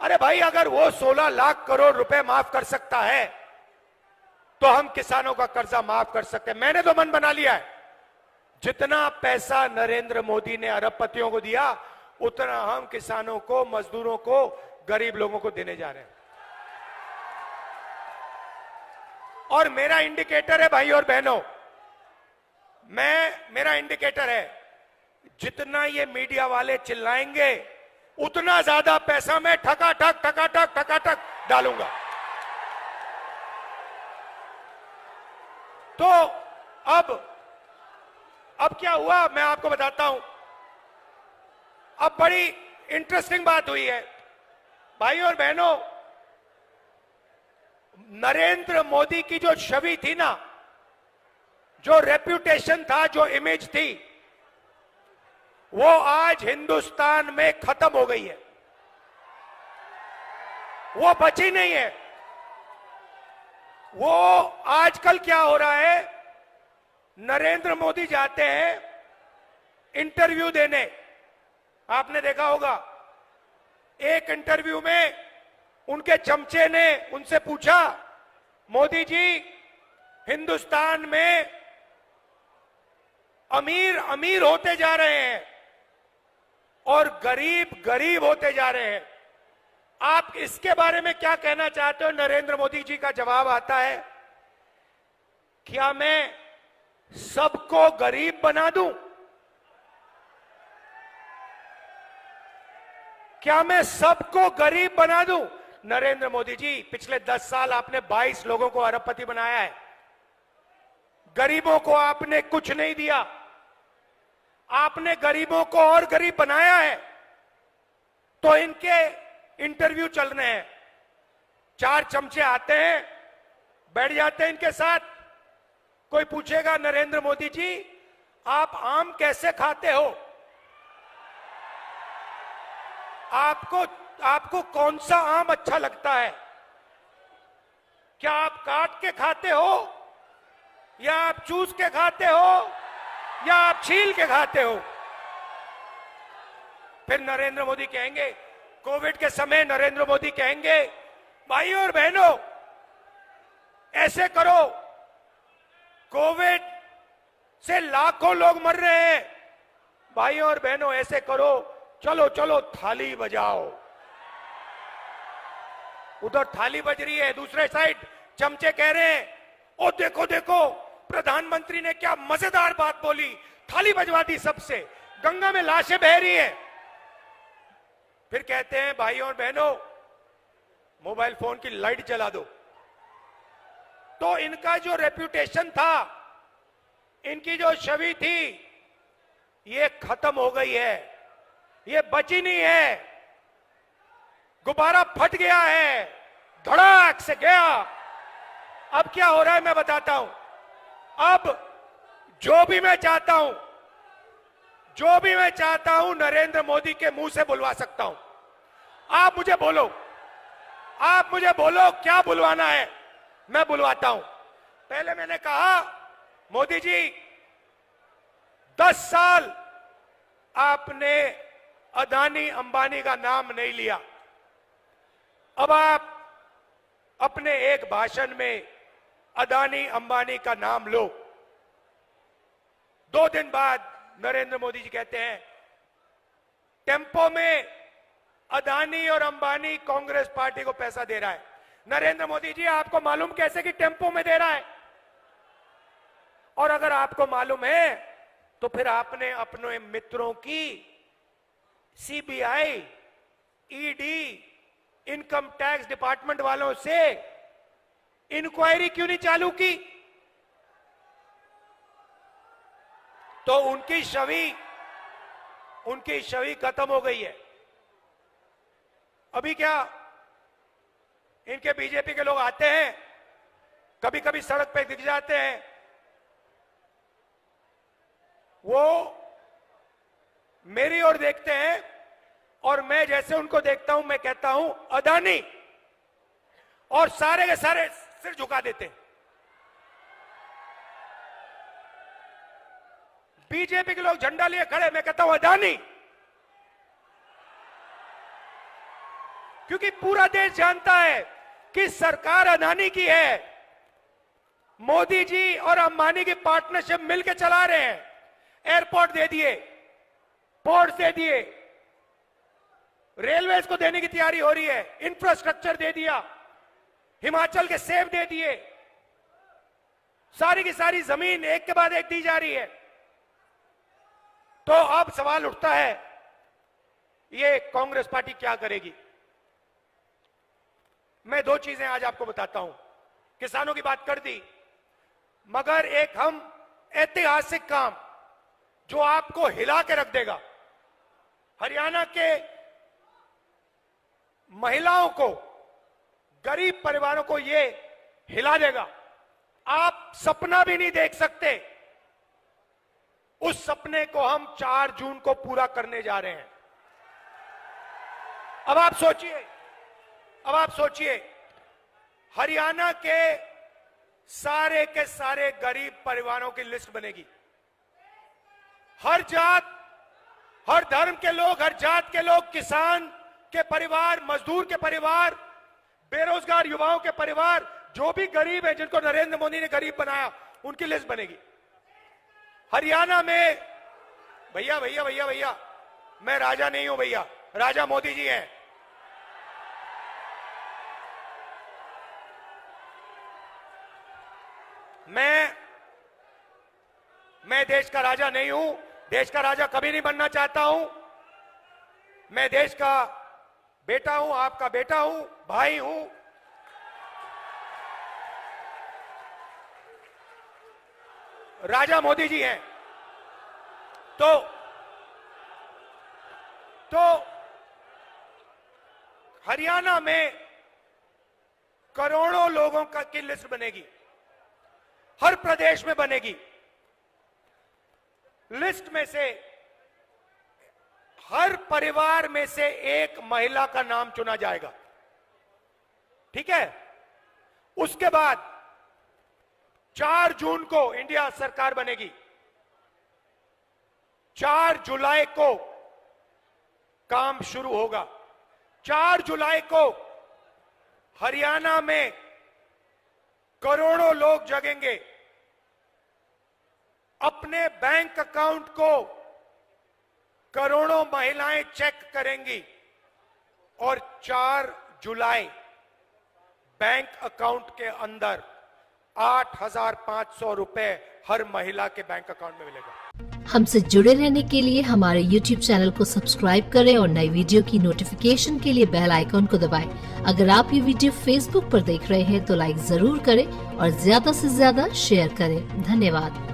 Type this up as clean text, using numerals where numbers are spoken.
अरे भाई, अगर वो 16 लाख करोड़ रुपए माफ कर सकता है तो हम किसानों का कर्जा माफ कर सकते हैं। मैंने तो मन बना लिया है, जितना पैसा नरेंद्र मोदी ने अरबपतियों को दिया उतना हम किसानों को, मजदूरों को, गरीब लोगों को देने जा रहे हैं। और मेरा इंडिकेटर है भाई और बहनों, मेरा इंडिकेटर है, जितना ये मीडिया वाले चिल्लाएंगे उतना ज्यादा पैसा मैं ठकाठक डालूंगा। तो अब क्या हुआ मैं आपको बताता हूं। अब बड़ी इंटरेस्टिंग बात हुई है भाई और बहनों। नरेंद्र मोदी की जो छवि थी ना, जो रेप्यूटेशन था, जो इमेज थी, वो आज हिंदुस्तान में खत्म हो गई है, वो बची नहीं है। वो आजकल क्या हो रहा है, नरेंद्र मोदी जाते हैं इंटरव्यू देने, आपने देखा होगा, एक इंटरव्यू में उनके चमचे ने उनसे पूछा, मोदी जी हिंदुस्तान में अमीर अमीर होते जा रहे हैं और गरीब गरीब होते जा रहे हैं, आप इसके बारे में क्या कहना चाहते हो? नरेंद्र मोदी जी का जवाब आता है, क्या मैं सबको गरीब बना दूं? क्या मैं सबको गरीब बना दूं? नरेंद्र मोदी जी, पिछले 10 साल आपने 22 लोगों को अरबपति बनाया है, गरीबों को आपने कुछ नहीं दिया, आपने गरीबों को और गरीब बनाया है। तो इनके इंटरव्यू चल रहे हैं, 4 चमचे आते हैं, बैठ जाते हैं इनके साथ, कोई पूछेगा नरेंद्र मोदी जी आप आम कैसे खाते हो, आपको कौन सा आम अच्छा लगता है, क्या आप काट के खाते हो या आप चूस के खाते हो या आप छील के खाते हो? फिर नरेंद्र मोदी कहेंगे, कोविड के समय नरेंद्र मोदी कहेंगे, भाई और बहनों ऐसे करो, कोविड से लाखों लोग मर रहे हैं, भाई और बहनों ऐसे करो, चलो चलो थाली बजाओ। उधर थाली बज रही है, दूसरे साइड चमचे कह रहे हैं, ओ देखो देखो प्रधानमंत्री ने क्या मजेदार बात बोली, थाली बजवा दी सबसे, गंगा में लाशें बह रही हैं। फिर कहते हैं भाई और बहनों मोबाइल फोन की लाइट जला दो। तो इनका जो रेप्यूटेशन था, इनकी जो छवि थी, ये खत्म हो गई है, ये बची नहीं है, गुब्बारा फट गया है, धड़ाक से गया। अब क्या हो रहा है मैं बताता हूं। अब जो भी मैं चाहता हूं नरेंद्र मोदी के मुंह से बुलवा सकता हूं। आप मुझे बोलो क्या बुलवाना है, मैं बुलवाता हूं। पहले मैंने कहा मोदी जी 10 साल आपने अदानी अंबानी का नाम नहीं लिया, अब आप अपने एक भाषण में अदानी अंबानी का नाम लो। 2 दिन बाद नरेंद्र मोदी जी कहते हैं टेम्पो में अदानी और अंबानी कांग्रेस पार्टी को पैसा दे रहा है। नरेंद्र मोदी जी आपको मालूम कैसे कि टेम्पो में दे रहा है? और अगर आपको मालूम है तो फिर आपने अपने मित्रों की CBI, ED, income tax department वालों से इंक्वायरी क्यों नहीं चालू की? तो उनकी छवि खत्म हो गई है। अभी क्या इनके बीजेपी के लोग आते हैं, कभी कभी सड़क पे दिख जाते हैं, वो मेरी ओर देखते हैं और मैं जैसे उनको देखता हूं मैं कहता हूं अदानी, और सारे के सारे सिर झुका देते हैं। बीजेपी के लोग झंडा लिए खड़े, मैं कहता हूं अदानी। क्योंकि पूरा देश जानता है कि सरकार अदानी की है। मोदी जी और अंबानी की पार्टनरशिप मिलकर चला रहे हैं। एयरपोर्ट दे दिए, पोर्ट्स दे दिए, रेलवेज को देने की तैयारी हो रही है, इंफ्रास्ट्रक्चर दे दिया, हिमाचल के सेब दे दिए, सारी की सारी जमीन एक के बाद एक दी जा रही है। तो अब सवाल उठता है, ये कांग्रेस पार्टी क्या करेगी? मैं दो चीजें आज आपको बताता हूं। किसानों की बात कर दी, मगर एक हम ऐतिहासिक काम जो आपको हिला के रख देगा, हरियाणा के महिलाओं को, गरीब परिवारों को ये हिला देगा। आप सपना भी नहीं देख सकते, उस सपने को हम 4 जून को पूरा करने जा रहे हैं। अब आप सोचिए, हरियाणा के सारे गरीब परिवारों की लिस्ट बनेगी। हर जात, हर धर्म के लोग, हर जात के लोग, किसान के परिवार, मजदूर के परिवार, बेरोजगार युवाओं के परिवार, जो भी गरीब है, जिनको नरेंद्र मोदी ने गरीब बनाया, उनकी लिस्ट बनेगी। हरियाणा में भैया, मैं राजा नहीं हूं भैया, राजा मोदी जी हैं। मैं देश का राजा नहीं हूं, देश का राजा कभी नहीं बनना चाहता हूं। मैं देश का बेटा हूं, आपका बेटा हूं, भाई हूं। राजा मोदी जी हैं। तो हरियाणा में करोड़ों लोगों की लिस्ट बनेगी, हर प्रदेश में बनेगी। लिस्ट में से हर परिवार में से एक महिला का नाम चुना जाएगा, ठीक है? उसके बाद 4 जून को इंडिया सरकार बनेगी। 4 जुलाई को काम शुरू होगा। 4 जुलाई को हरियाणा में करोड़ों लोग जगेंगे, अपने बैंक अकाउंट को करोड़ों महिलाएं चेक करेंगी और 4 जुलाई बैंक अकाउंट के अंदर 8,500 रुपए हर महिला के बैंक अकाउंट में मिलेगा। हमसे जुड़े रहने के लिए हमारे YouTube चैनल को सब्सक्राइब करें और नई वीडियो की नोटिफिकेशन के लिए बेल आइकॉन को दबाएं। अगर आप ये वीडियो Facebook पर देख रहे हैं तो लाइक जरूर करें और ज्यादा से ज्यादा शेयर करें। धन्यवाद।